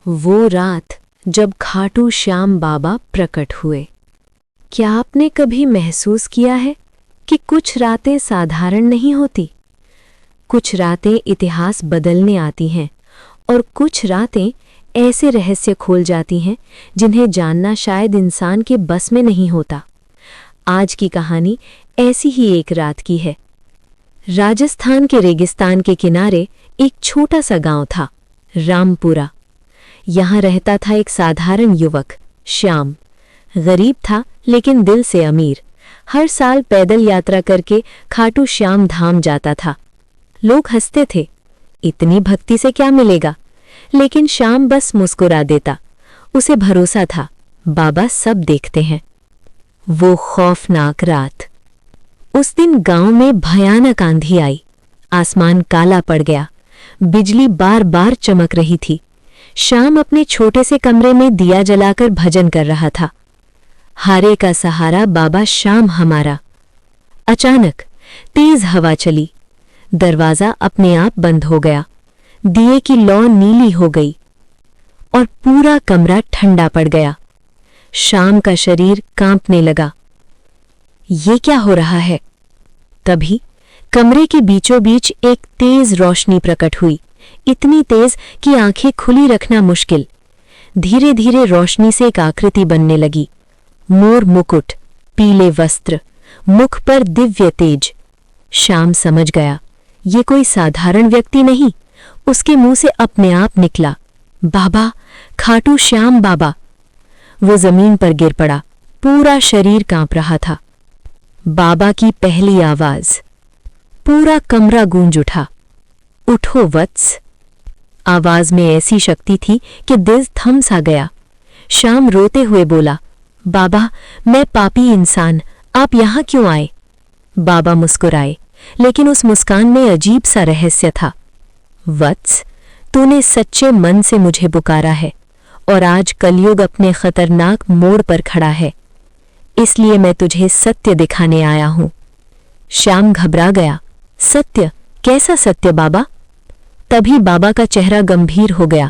वो रात जब खाटू श्याम बाबा प्रकट हुए। क्या आपने कभी महसूस किया है कि कुछ रातें साधारण नहीं होती? कुछ रातें इतिहास बदलने आती हैं और कुछ रातें ऐसे रहस्य खोल जाती हैं जिन्हें जानना शायद इंसान के बस में नहीं होता। आज की कहानी ऐसी ही एक रात की है। राजस्थान के रेगिस्तान के किनारे एक छोटा सा गांव था, रामपुरा। यहाँ रहता था एक साधारण युवक, श्याम। गरीब था लेकिन दिल से अमीर। हर साल पैदल यात्रा करके खाटू श्याम धाम जाता था। लोग हंसते थे, इतनी भक्ति से क्या मिलेगा? लेकिन श्याम बस मुस्कुरा देता। उसे भरोसा था, बाबा सब देखते हैं। वो खौफनाक रात। उस दिन गांव में भयानक आंधी आई। आसमान काला पड़ गया। बिजली बार बार चमक रही थी। श्याम अपने छोटे से कमरे में दिया जलाकर भजन कर रहा था। हारे का सहारा बाबा श्याम हमारा। अचानक तेज हवा चली। दरवाजा अपने आप बंद हो गया। दिए की लौ नीली हो गई और पूरा कमरा ठंडा पड़ गया। श्याम का शरीर कांपने लगा। ये क्या हो रहा है? तभी कमरे के बीचों बीच एक तेज रोशनी प्रकट हुई, इतनी तेज कि आंखें खुली रखना मुश्किल। धीरे धीरे रोशनी से एक आकृति बनने लगी। मोर मुकुट, पीले वस्त्र, मुख पर दिव्य तेज। श्याम समझ गया, ये कोई साधारण व्यक्ति नहीं। उसके मुंह से अपने आप निकला, बाबा, खाटू श्याम बाबा। वो जमीन पर गिर पड़ा, पूरा शरीर कांप रहा था। बाबा की पहली आवाज। पूरा कमरा गूंज उठा, उठो वत्स। आवाज में ऐसी शक्ति थी कि दिल थम सा गया। श्याम रोते हुए बोला, बाबा, मैं पापी इंसान, आप यहां क्यों आए? बाबा मुस्कुराए, लेकिन उस मुस्कान में अजीब सा रहस्य था। वत्स, तूने सच्चे मन से मुझे पुकारा है और आज कलयुग अपने खतरनाक मोड़ पर खड़ा है, इसलिए मैं तुझे सत्य दिखाने आया हूं। श्याम घबरा गया। सत्य? कैसा सत्य बाबा? तभी बाबा का चेहरा गंभीर हो गया।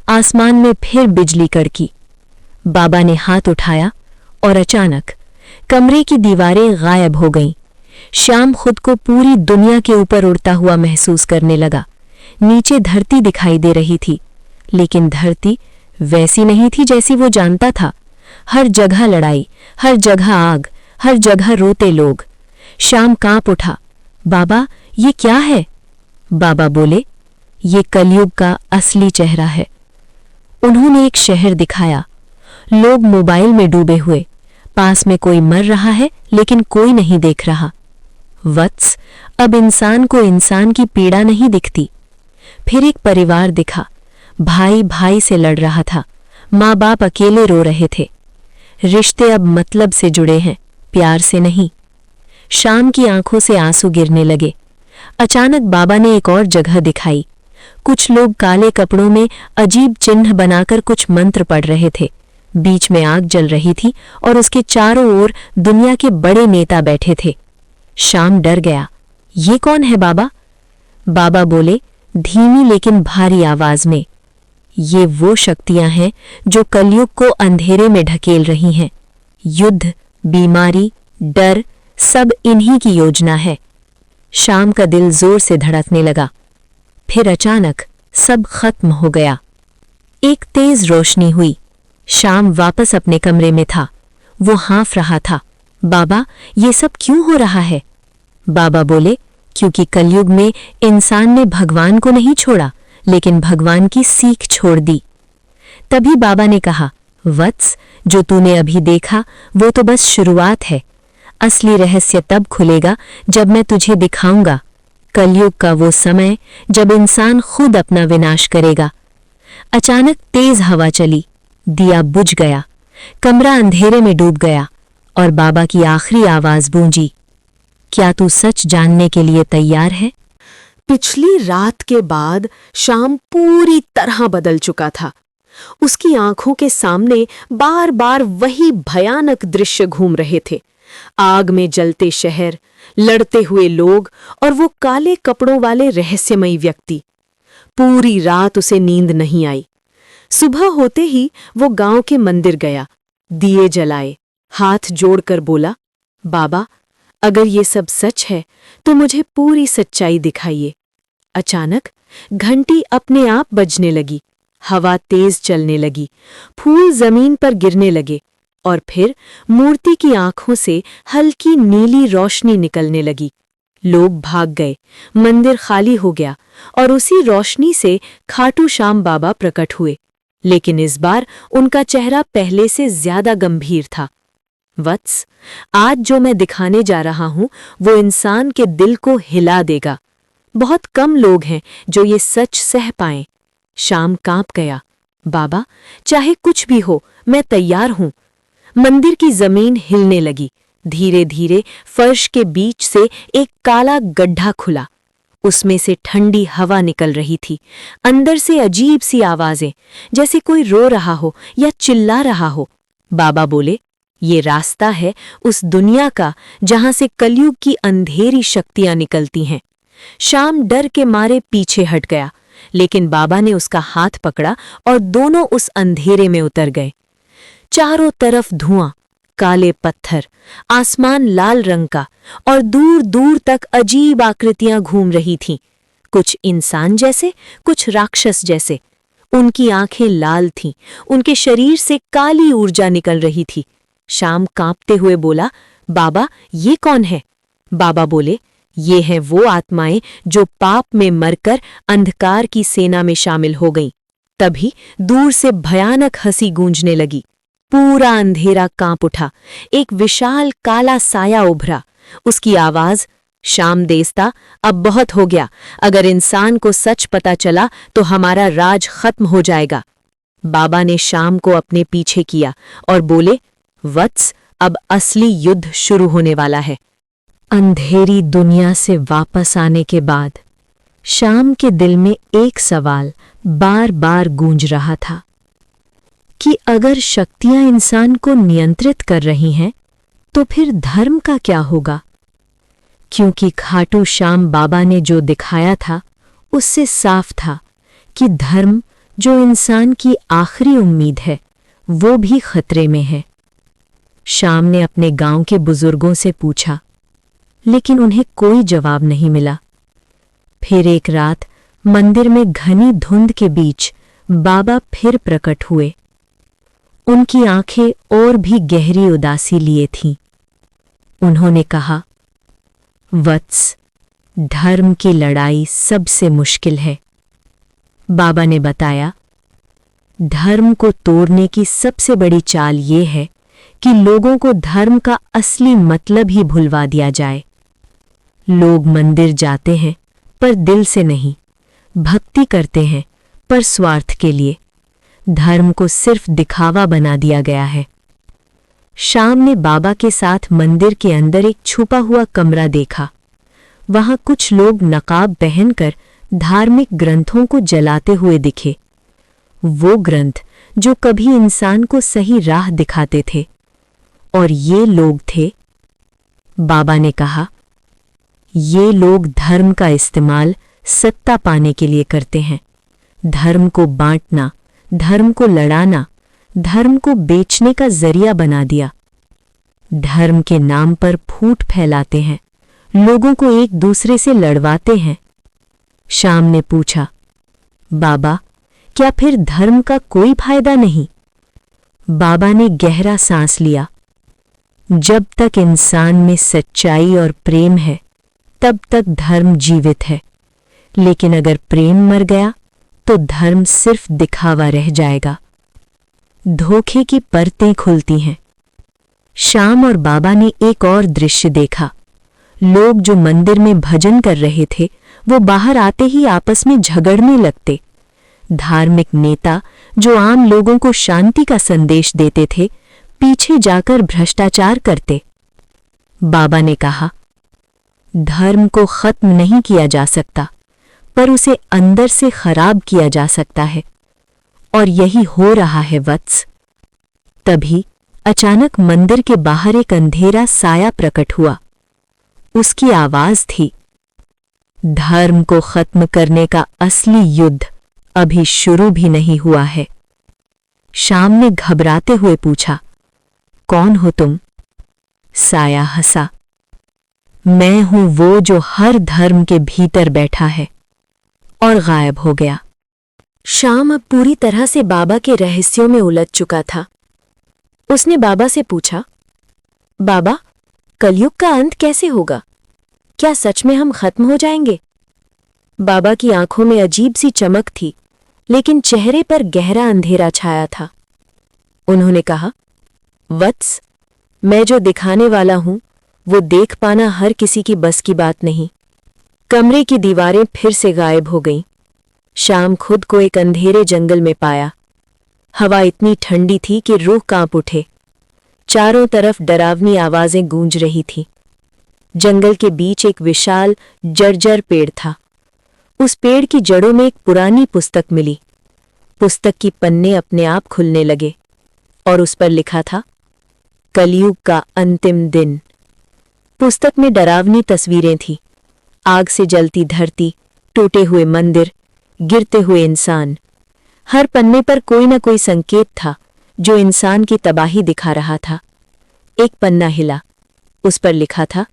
आसमान में फिर बिजली कड़की। बाबा ने हाथ उठाया और अचानक कमरे की दीवारें गायब हो गईं। श्याम खुद को पूरी दुनिया के ऊपर उड़ता हुआ महसूस करने लगा। नीचे धरती दिखाई दे रही थी, लेकिन धरती वैसी नहीं थी जैसी वो जानता था। हर जगह लड़ाई, हर जगह आग, हर जगह रोते लोग। श्याम कांप उठा, बाबा, ये क्या है? बाबा बोले, ये कलयुग का असली चेहरा है। उन्होंने एक शहर दिखाया। लोग मोबाइल में डूबे हुए, पास में कोई मर रहा है लेकिन कोई नहीं देख रहा। वत्स, अब इंसान को इंसान की पीड़ा नहीं दिखती। फिर एक परिवार दिखा। भाई भाई से लड़ रहा था, माँ बाप अकेले रो रहे थे। रिश्ते अब मतलब से जुड़े हैं, प्यार से नहीं। श्याम की आंखों से आंसू गिरने लगे। अचानक बाबा ने एक और जगह दिखाई। कुछ लोग काले कपड़ों में अजीब चिन्ह बनाकर कुछ मंत्र पढ़ रहे थे। बीच में आग जल रही थी और उसके चारों ओर दुनिया के बड़े नेता बैठे थे। श्याम डर गया। ये कौन है बाबा? बाबा बोले, धीमी लेकिन भारी आवाज में, ये वो शक्तियां हैं जो कलयुग को अंधेरे में ढकेल रही हैं। युद्ध, बीमारी, डर, सब इन्हीं की योजना है। श्याम का दिल जोर से धड़कने लगा। फिर अचानक सब खत्म हो गया। एक तेज रोशनी हुई। श्याम वापस अपने कमरे में था। वो हाँफ रहा था, बाबा, ये सब क्यों हो रहा है? बाबा बोले, क्योंकि कलयुग में इंसान ने भगवान को नहीं छोड़ा, लेकिन भगवान की सीख छोड़ दी। तभी बाबा ने कहा, वत्स, जो तूने अभी देखा वो तो बस शुरुआत है। असली रहस्य तब खुलेगा जब मैं तुझे दिखाऊंगा कलयुग का वो समय जब इंसान खुद अपना विनाश करेगा। अचानक तेज हवा चली, दिया बुझ गया, कमरा अंधेरे में डूब गया और बाबा की आखिरी आवाज गूंजी, क्या तू सच जानने के लिए तैयार है? पिछली रात के बाद श्याम पूरी तरह बदल चुका था। उसकी आंखों के सामने बार बार वही भयानक दृश्य घूम रहे थे। आग में जलते शहर, लड़ते हुए लोग और वो काले कपड़ों वाले रहस्यमयी व्यक्ति। पूरी रात उसे नींद नहीं आई। सुबह होते ही वो गांव के मंदिर गया, दिए जलाए, हाथ जोड़कर बोला, बाबा, अगर ये सब सच है तो मुझे पूरी सच्चाई दिखाइए। अचानक घंटी अपने आप बजने लगी, हवा तेज चलने लगी, फूल जमीन पर गिरने लगे और फिर मूर्ति की आंखों से हल्की नीली रोशनी निकलने लगी। लोग भाग गए, मंदिर खाली हो गया और उसी रोशनी से खाटू श्याम बाबा प्रकट हुए, लेकिन इस बार उनका चेहरा पहले से ज्यादा गंभीर था। वत्स, आज जो मैं दिखाने जा रहा हूं वो इंसान के दिल को हिला देगा। बहुत कम लोग हैं जो ये सच सह पाएं। श्याम कांप गया। बाबा, चाहे कुछ भी हो, मैं तैयार हूं। मंदिर की जमीन हिलने लगी। धीरे धीरे फर्श के बीच से एक काला गड्ढा खुला। उसमें से ठंडी हवा निकल रही थी। अंदर से अजीब सी आवाजें, जैसे कोई रो रहा हो या चिल्ला रहा हो। बाबा बोले, ये रास्ता है उस दुनिया का जहां से कलयुग की अंधेरी शक्तियां निकलती हैं। श्याम डर के मारे पीछे हट गया, लेकिन बाबा ने उसका हाथ पकड़ा और दोनों उस अंधेरे में उतर गए। चारों तरफ धुआं, काले पत्थर, आसमान लाल रंग का और दूर दूर तक अजीब आकृतियां घूम रही थीं, कुछ इंसान जैसे, कुछ राक्षस जैसे। उनकी आंखें लाल थीं, उनके शरीर से काली ऊर्जा निकल रही थी। श्याम कांपते हुए बोला, बाबा, ये कौन है? बाबा बोले, ये हैं वो आत्माएं जो पाप में मरकर अंधकार की सेना में शामिल हो गईं। तभी दूर से भयानक हंसी गूंजने लगी। पूरा अंधेरा कांप उठा। एक विशाल काला साया उभरा। उसकी आवाज, श्याम देस्ता, अब बहुत हो गया। अगर इंसान को सच पता चला तो हमारा राज खत्म हो जाएगा। बाबा ने श्याम को अपने पीछे किया और बोले, वत्स, अब असली युद्ध शुरू होने वाला है। अंधेरी दुनिया से वापस आने के बाद श्याम के दिल में एक सवाल बार बार गूंज रहा था कि अगर शक्तियां इंसान को नियंत्रित कर रही हैं तो फिर धर्म का क्या होगा? क्योंकि खाटू श्याम बाबा ने जो दिखाया था उससे साफ था कि धर्म, जो इंसान की आखिरी उम्मीद है, वो भी खतरे में है। श्याम ने अपने गांव के बुजुर्गों से पूछा, लेकिन उन्हें कोई जवाब नहीं मिला। फिर एक रात मंदिर में घनी धुंध के बीच बाबा फिर प्रकट हुए। उनकी आंखें और भी गहरी उदासी लिए थीं। उन्होंने कहा, वत्स, धर्म की लड़ाई सबसे मुश्किल है। बाबा ने बताया, धर्म को तोड़ने की सबसे बड़ी चाल ये है कि लोगों को धर्म का असली मतलब ही भुलवा दिया जाए। लोग मंदिर जाते हैं पर दिल से नहीं, भक्ति करते हैं पर स्वार्थ के लिए। धर्म को सिर्फ दिखावा बना दिया गया है। श्याम ने बाबा के साथ मंदिर के अंदर एक छुपा हुआ कमरा देखा। वहां कुछ लोग नकाब पहनकर धार्मिक ग्रंथों को जलाते हुए दिखे। वो ग्रंथ जो कभी इंसान को सही राह दिखाते थे। और ये लोग थे, बाबा ने कहा, ये लोग धर्म का इस्तेमाल सत्ता पाने के लिए करते हैं। धर्म को बांटना, धर्म को लड़ाना, धर्म को बेचने का जरिया बना दिया। धर्म के नाम पर फूट फैलाते हैं, लोगों को एक दूसरे से लड़वाते हैं। श्याम ने पूछा, बाबा, क्या फिर धर्म का कोई फायदा नहीं? बाबा ने गहरा सांस लिया। जब तक इंसान में सच्चाई और प्रेम है, तब तक धर्म जीवित है। लेकिन अगर प्रेम मर गया तो धर्म सिर्फ दिखावा रह जाएगा। धोखे की परतें खुलती हैं। श्याम और बाबा ने एक और दृश्य देखा। लोग जो मंदिर में भजन कर रहे थे, वो बाहर आते ही आपस में झगड़ने लगते। धार्मिक नेता जो आम लोगों को शांति का संदेश देते थे, पीछे जाकर भ्रष्टाचार करते। बाबा ने कहा, धर्म को खत्म नहीं किया जा सकता, पर उसे अंदर से खराब किया जा सकता है। और यही हो रहा है वत्स। तभी अचानक मंदिर के बाहर एक अंधेरा साया प्रकट हुआ। उसकी आवाज थी, धर्म को खत्म करने का असली युद्ध अभी शुरू भी नहीं हुआ है। श्याम ने घबराते हुए पूछा, कौन हो तुम? साया हंसा, मैं हूं वो जो हर धर्म के भीतर बैठा है, और गायब हो गया। श्याम अब पूरी तरह से बाबा के रहस्यों में उलझ चुका था। उसने बाबा से पूछा, बाबा, कलयुग का अंत कैसे होगा? क्या सच में हम खत्म हो जाएंगे? बाबा की आंखों में अजीब सी चमक थी, लेकिन चेहरे पर गहरा अंधेरा छाया था। उन्होंने कहा, वत्स, मैं जो दिखाने वाला हूं वो देख पाना हर किसी की बस की बात नहीं। कमरे की दीवारें फिर से गायब हो गईं। श्याम खुद को एक अंधेरे जंगल में पाया। हवा इतनी ठंडी थी कि रूह कांप उठे। चारों तरफ डरावनी आवाजें गूंज रही थीं। जंगल के बीच एक विशाल जर्जर पेड़ था। उस पेड़ की जड़ों में एक पुरानी पुस्तक मिली। पुस्तक की पन्ने अपने आप खुलने लगे और उस पर लिखा था, कलयुग का अंतिम दिन। पुस्तक में डरावनी तस्वीरें थीं। आग से जलती धरती, टूटे हुए मंदिर, गिरते हुए इंसान। हर पन्ने पर कोई न कोई संकेत था जो इंसान की तबाही दिखा रहा था। एक पन्ना हिला। उस पर लिखा था,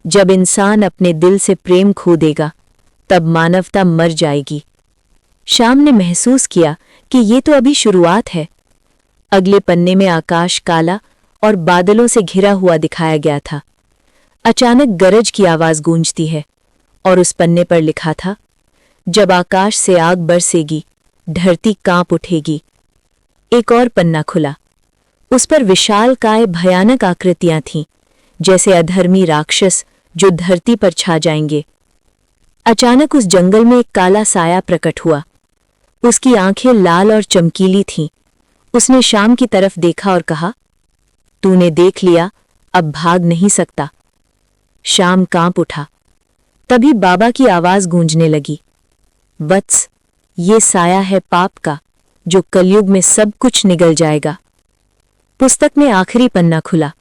जब इंसान अपने दिल से प्रेम खो देगा तब मानवता मर जाएगी। श्याम ने महसूस किया कि ये तो अभी शुरुआत है। अगले पन्ने में आकाश काला और बादलों से घिरा हुआ दिखाया गया था। अचानक गरज की आवाज गूंजती है और उस पन्ने पर लिखा था, जब आकाश से आग बरसेगी धरती कांप उठेगी। एक और पन्ना खुला। उस पर विशालकाय भयानक आकृतियां थीं, जैसे अधर्मी राक्षस जो धरती पर छा जाएंगे। अचानक उस जंगल में एक काला साया प्रकट हुआ। उसकी आंखें लाल और चमकीली थीं। उसने श्याम की तरफ देखा और कहा, तूने देख लिया, अब भाग नहीं सकता। श्याम कांप उठा। तभी बाबा की आवाज गूंजने लगी, वत्स, ये साया है पाप का, जो कलयुग में सब कुछ निगल जाएगा। पुस्तक में आखिरी पन्ना खुला।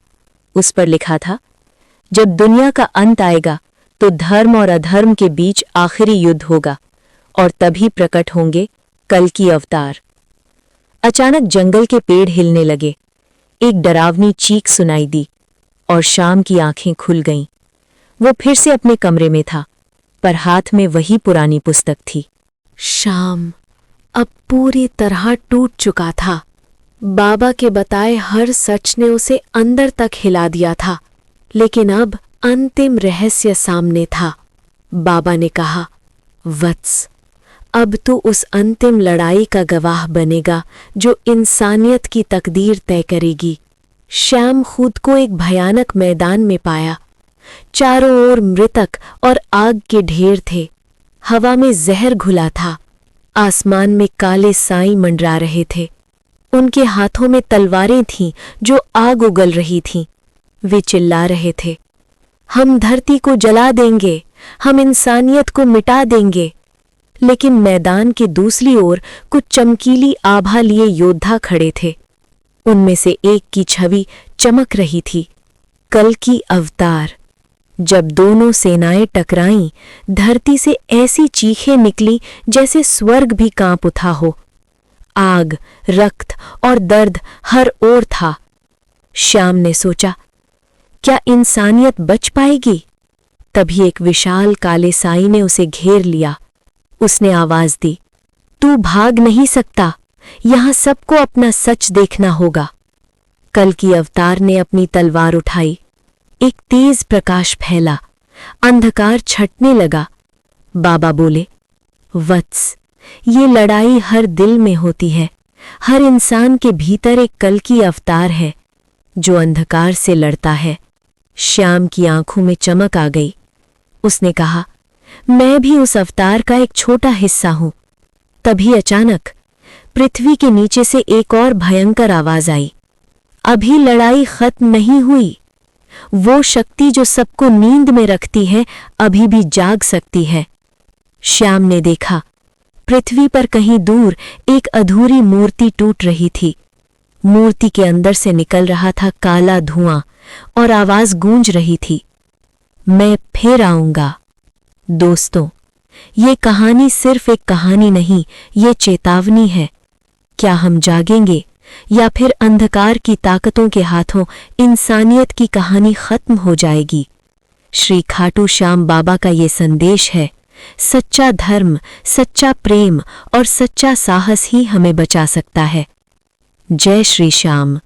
उस पर लिखा था, जब दुनिया का अंत आएगा तो धर्म और अधर्म के बीच आखिरी युद्ध होगा और तभी प्रकट होंगे कल की अवतार। अचानक जंगल के पेड़ हिलने लगे। एक डरावनी चीख सुनाई दी और श्याम की आंखें खुल गईं। वो फिर से अपने कमरे में था, पर हाथ में वही पुरानी पुस्तक थी। श्याम अब पूरी तरह टूट चुका था। बाबा के बताए हर सच ने उसे अंदर तक हिला दिया था, लेकिन अब अंतिम रहस्य सामने था। बाबा ने कहा, वत्स, अब तू उस अंतिम लड़ाई का गवाह बनेगा जो इंसानियत की तकदीर तय करेगी। श्याम खुद को एक भयानक मैदान में पाया। चारों ओर मृतक और आग के ढेर थे। हवा में जहर घुला था। आसमान में काले साई मंडरा रहे थे। उनके हाथों में तलवारें थीं जो आग उगल रही थीं। वे चिल्ला रहे थे, हम धरती को जला देंगे, हम इंसानियत को मिटा देंगे। लेकिन मैदान के दूसरी ओर कुछ चमकीली आभा लिए योद्धा खड़े थे। उनमें से एक की छवि चमक रही थी, कल की अवतार। जब दोनों सेनाएं टकराईं, धरती से ऐसी चीखें निकली जैसे स्वर्ग भी कांप उठा हो। आग, रक्त और दर्द हर ओर था। श्याम ने सोचा, क्या इंसानियत बच पाएगी? तभी एक विशाल काले साई ने उसे घेर लिया। उसने आवाज दी, तू भाग नहीं सकता, यहां सबको अपना सच देखना होगा। कल की अवतार ने अपनी तलवार उठाई। एक तेज प्रकाश फैला, अंधकार छटने लगा। बाबा बोले, वत्स, ये लड़ाई हर दिल में होती है। हर इंसान के भीतर एक कल की अवतार है जो अंधकार से लड़ता है। श्याम की आंखों में चमक आ गई। उसने कहा, मैं भी उस अवतार का एक छोटा हिस्सा हूं। तभी अचानक पृथ्वी के नीचे से एक और भयंकर आवाज आई, अभी लड़ाई खत्म नहीं हुई। वो शक्ति जो सबको नींद में रखती है अभी भी जाग सकती है। श्याम ने देखा, पृथ्वी पर कहीं दूर एक अधूरी मूर्ति टूट रही थी। मूर्ति के अंदर से निकल रहा था काला धुआं और आवाज गूंज रही थी, मैं फिर आऊंगा। दोस्तों, ये कहानी सिर्फ एक कहानी नहीं, ये चेतावनी है। क्या हम जागेंगे या फिर अंधकार की ताकतों के हाथों इंसानियत की कहानी खत्म हो जाएगी? श्री खाटू श्याम बाबा का ये संदेश है, सच्चा धर्म, सच्चा प्रेम और सच्चा साहस ही हमें बचा सकता है। जय श्री श्याम।